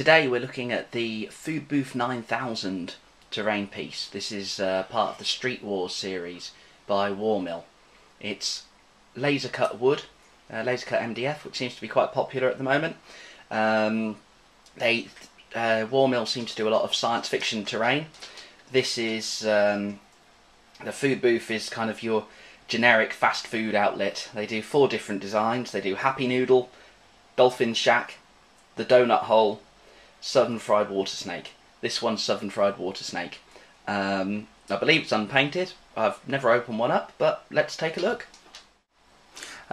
Today we're looking at the Foodbooth 9000 terrain piece. This is part of the Street Wars series by Warmill. It's laser cut wood, laser cut MDF, which seems to be quite popular at the moment. Warmill seems to do a lot of science fiction terrain. This is the Foodbooth is kind of your generic fast food outlet. They do 4 different designs. They do Happy Noodle, Dolphin Shack, the Donut Hole, Southern Fried Water Snake. This one's Southern Fried Water Snake. I believe it's unpainted. I've never opened one up, but let's take a look.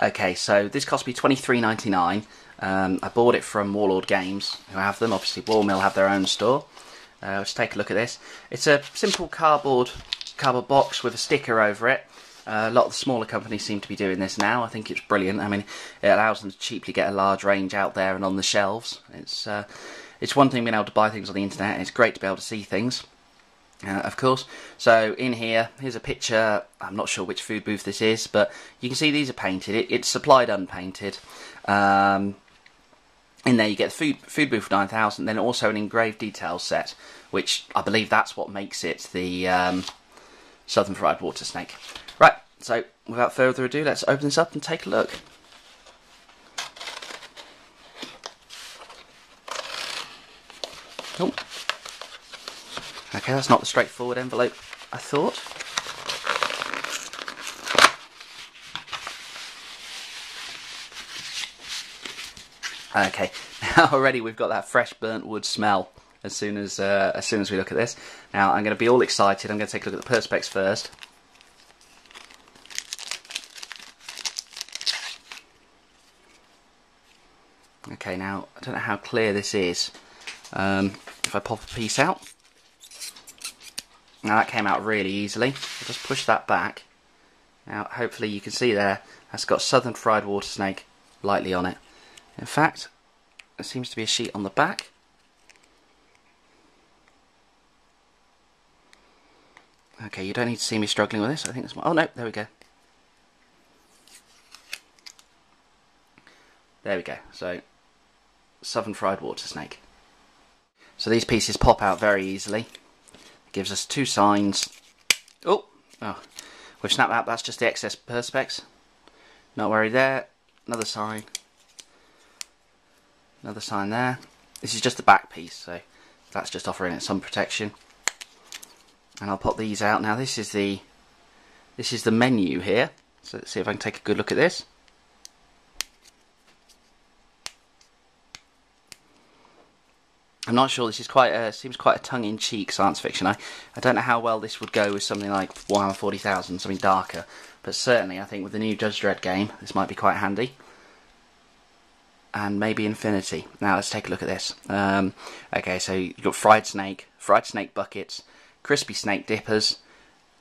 Okay, so this cost me $23.99. I bought it from Warlord Games, who have them. Obviously, Warmill have their own store. Let's take a look at this. It's a simple cardboard box with a sticker over it. A lot of the smaller companies seem to be doing this now. I think it's brilliant. I mean, it allows them to cheaply get a large range out there and on the shelves. It's one thing being able to buy things on the internet, and it's great to be able to see things, of course. So in here, here's a picture. I'm not sure which Foodbooth this is, but you can see these are painted. It's supplied unpainted. In there you get the Foodbooth 9000, then also an engraved details set, which I believe that's what makes it the Southern Fried Water Snake. Right, so without further ado, let's open this up and take a look. Oh. Okay, that's not the straightforward envelope I thought. Okay, now already we've got that fresh burnt wood smell as soon as we look at this. Now I'm going to be all excited. I'm going to take a look at the perspex first. Okay, now I don't know how clear this is. If I pop a piece out, now that came out really easily. I'll just push that back. Now hopefully you can see there, that's got Southern Fried Water Snake lightly on it. In fact, there seems to be a sheet on the back. Okay, you don't need to see me struggling with this. I think that's oh no, there we go. There we go. So Southern Fried Water Snake. So these pieces pop out very easily. It gives us 2 signs. Oh, we've snapped that. That's just the excess perspex. Not worried there. Another sign. Another sign there. This is just the back piece, so that's just offering it some protection. And I'll pop these out now. This is the menu here. So let's see if I can take a good look at this. I'm not sure. This is seems quite a tongue-in-cheek science fiction. I don't know how well this would go with something like Warhammer 40,000, something darker. But certainly, I think with the new Judge Dredd game, this might be quite handy. And maybe Infinity. Now let's take a look at this. Okay, so you've got fried snake buckets, crispy snake dippers,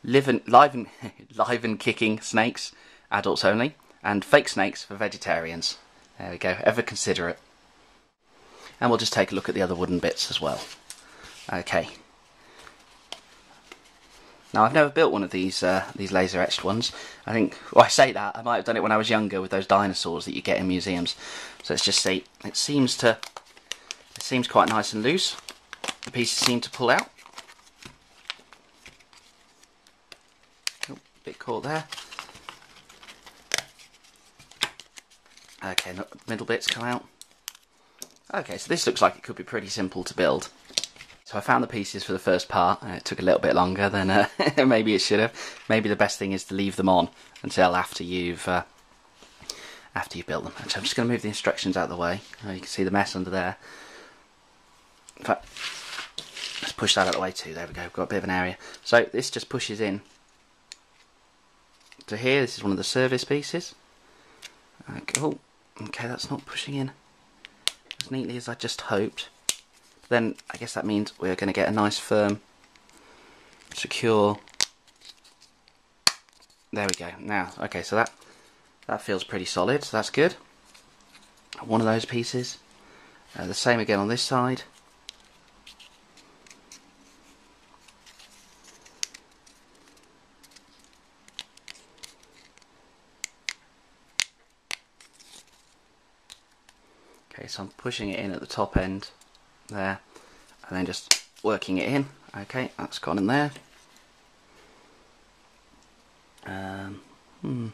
live and kicking snakes, adults only, and fake snakes for vegetarians. There we go. Ever considerate. And we'll just take a look at the other wooden bits as well. Okay. Now I've never built one of these laser etched ones. I think, well, I say that, I might have done it when I was younger with those dinosaurs that you get in museums. So let's just see. It seems quite nice and loose. The pieces seem to pull out. Oh, bit caught there. Okay, middle bits come out. Okay, so this looks like it could be pretty simple to build. So I found the pieces for the first part, and it took a little bit longer than maybe it should have. Maybe the best thing is to leave them on until after you've built them. Actually, I'm just going to move the instructions out of the way. Oh, you can see the mess under there. In fact, let's push that out of the way too. There we go. We've got a bit of an area. So this just pushes in to here. This is one of the service pieces. Okay, oh, okay, that's not pushing in as neatly as I just hoped. Then I guess that means we're going to get a nice firm, secure. There we go. Now, okay, so that feels pretty solid, so that's good. One of those pieces. The same again on this side. Okay, so I'm pushing it in at the top end there, and then just working it in. Okay, that's gone in there. Let's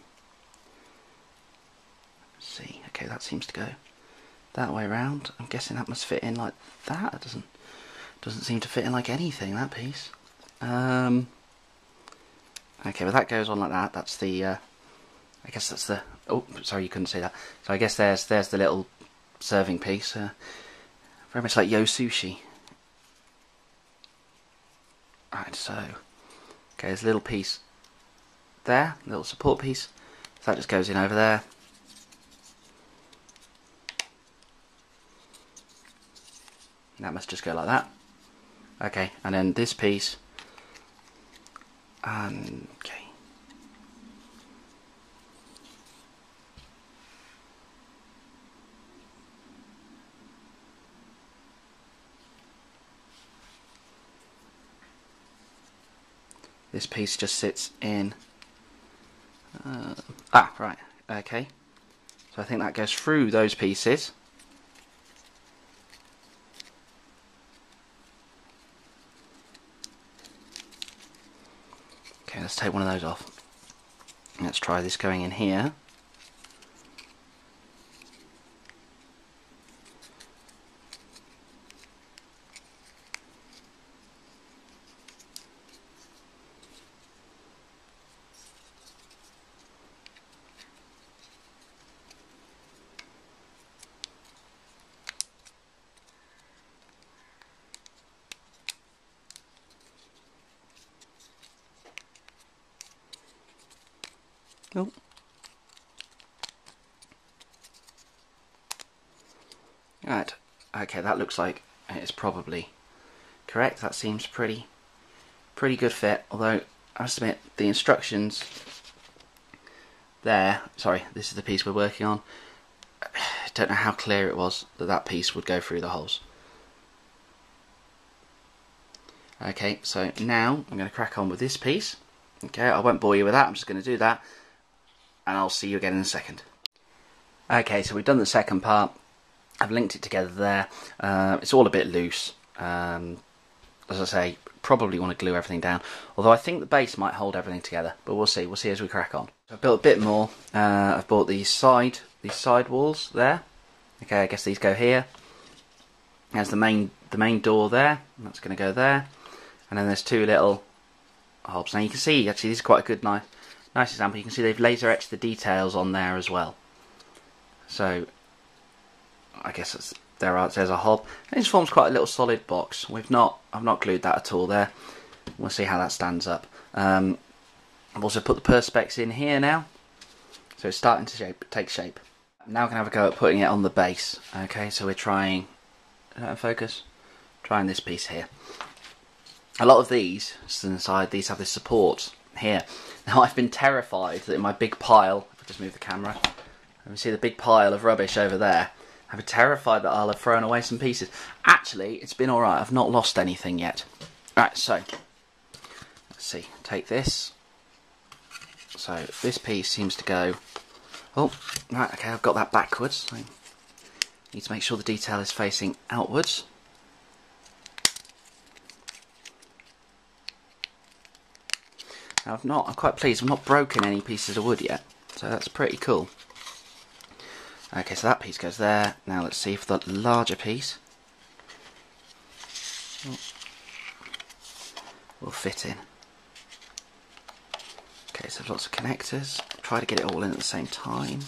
see, okay, that seems to go that way around. I'm guessing that must fit in like that. It doesn't seem to fit in like anything, that piece. Okay, well that goes on like that. That's the I guess that's the, oh sorry, you couldn't see that. So I guess there's the little serving piece, very much like Yo Sushi. Right, so okay, there's a little piece there, little support piece, so that just goes in over there. And that must just go like that. Okay, and then this piece, and okay. This piece just sits in. Right, okay. So I think that goes through those pieces. Okay, let's take one of those off. Let's try this going in here. Oh. Right, okay, that looks like it's probably correct. That seems pretty good fit, although I must admit the instructions there, sorry, this is the piece we're working on. I don't know how clear it was that that piece would go through the holes. Okay, so now I'm going to crack on with this piece. Okay, I won't bore you with that, I'm just going to do that, and I'll see you again in a second. Okay, so we've done the second part. I've linked it together there. It's all a bit loose. As I say, probably want to glue everything down. Although I think the base might hold everything together, but we'll see. We'll see as we crack on. So I've built a bit more. I've bought these side walls there. Okay, I guess these go here. There's the main door there. And that's going to go there. And then there's two little hobs. Now you can see, actually, this is quite a good, nice example. You can see they've laser etched the details on there as well. So I guess there's a hob. And this forms quite a little solid box. I've not glued that at all there. We'll see how that stands up. I've also put the perspex in here now, so it's starting to take shape. I'm now going to have a go at putting it on the base. Okay, so we're trying, focus, trying this piece here. A lot of these inside, these have this support here. Now I've been terrified that in my big pile, if I just move the camera, you see the big pile of rubbish over there. I've been terrified that I'll have thrown away some pieces. Actually, it's been alright, I've not lost anything yet. Right, so, let's see, take this. So, this piece seems to go, oh, right, okay, I've got that backwards. So need to make sure the detail is facing outwards. Now I'm quite pleased, I've not broken any pieces of wood yet, so that's pretty cool. Okay, so that piece goes there. Now let's see if the larger piece will fit in. Okay, so lots of connectors. Try to get it all in at the same time.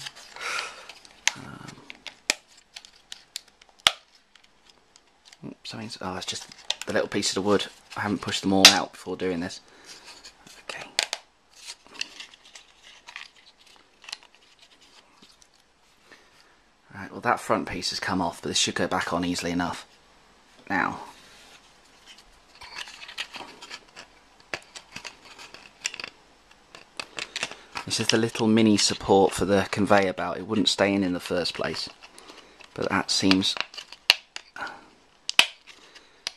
Oh, it's just the little pieces of wood. I haven't pushed them all out before doing this. Okay. Right, well that front piece has come off, but this should go back on easily enough. Now, this is the little mini support for the conveyor belt. It wouldn't stay in the first place, but that seems,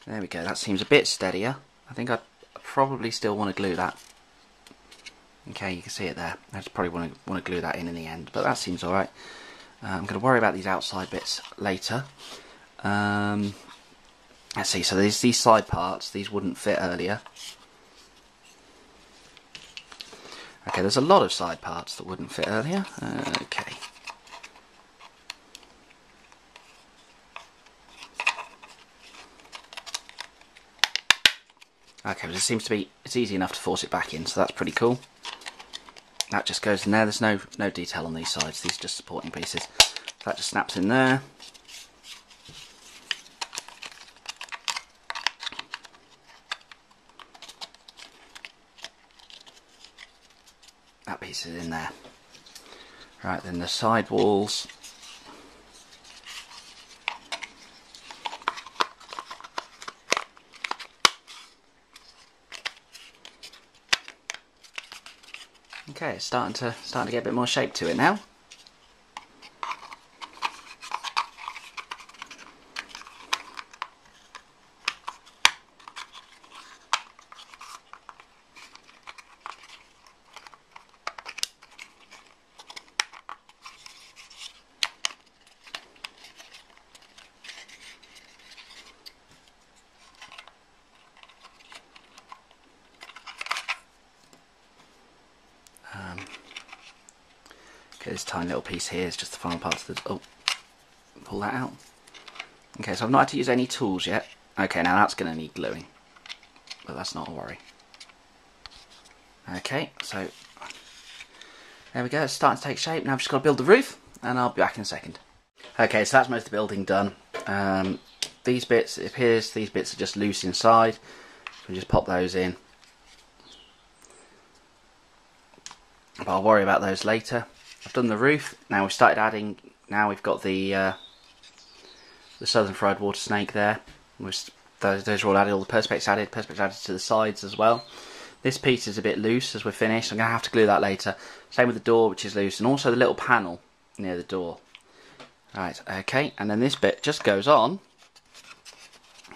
there we go, that seems a bit steadier. I think I'd probably still want to glue that. Okay, you can see it there. I just probably want to glue that in the end, but that seems alright. I'm going to worry about these outside bits later. Let's see, so there's these side parts, these wouldn't fit earlier. Okay, there's a lot of side parts that wouldn't fit earlier. Okay. Okay, but it seems to be, it's easy enough to force it back in, so that's pretty cool. That just goes in there. There's no detail on these sides, these are just supporting pieces. So that just snaps in there. That piece is in there. Right, then the side walls. Okay, it's starting to get a bit more shape to it now. Okay, this tiny little piece here is just the final part of the... Oh, pull that out. Okay, so I've not had to use any tools yet. Okay, now that's going to need gluing, but that's not a worry. Okay, so there we go, it's starting to take shape. Now I've just got to build the roof, and I'll be back in a second. Okay, so that's most of the building done. These bits, it appears these bits are just loose inside, so we just pop those in. But I'll worry about those later. I've done the roof. Now we've started adding. Now we've got the southern fried water snake there. Those are all added. All the perspex added. Perspex added to the sides as well. This piece is a bit loose as we're finished. I'm going to have to glue that later. Same with the door, which is loose, and also the little panel near the door. Right. Okay. And then this bit just goes on.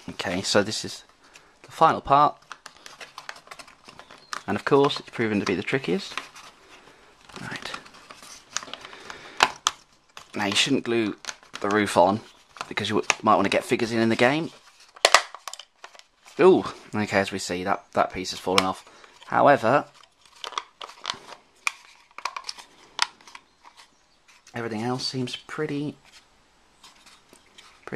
Okay. So this is the final part, and of course it's proven to be the trickiest. Right. Now you shouldn't glue the roof on because you might want to get figures in the game. Ooh, okay, as we see that piece has fallen off. However, everything else seems pretty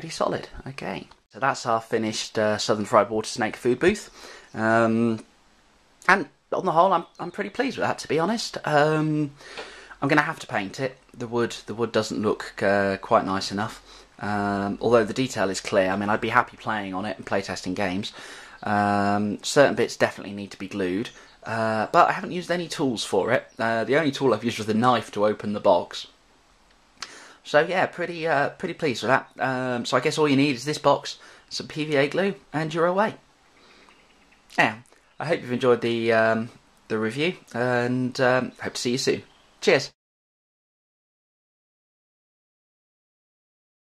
solid. Okay, so that's our finished Southern Fried Water Snake food booth, and on the whole, I'm pretty pleased with that, to be honest. I'm going to have to paint it. The wood doesn't look quite nice enough. Although the detail is clear. I mean, I'd be happy playing on it and playtesting games. Certain bits definitely need to be glued, but I haven't used any tools for it. The only tool I've used was the knife to open the box. So yeah, pretty pleased with that. So I guess all you need is this box, some PVA glue, and you're away. Yeah, I hope you've enjoyed the review, and hope to see you soon. Cheers.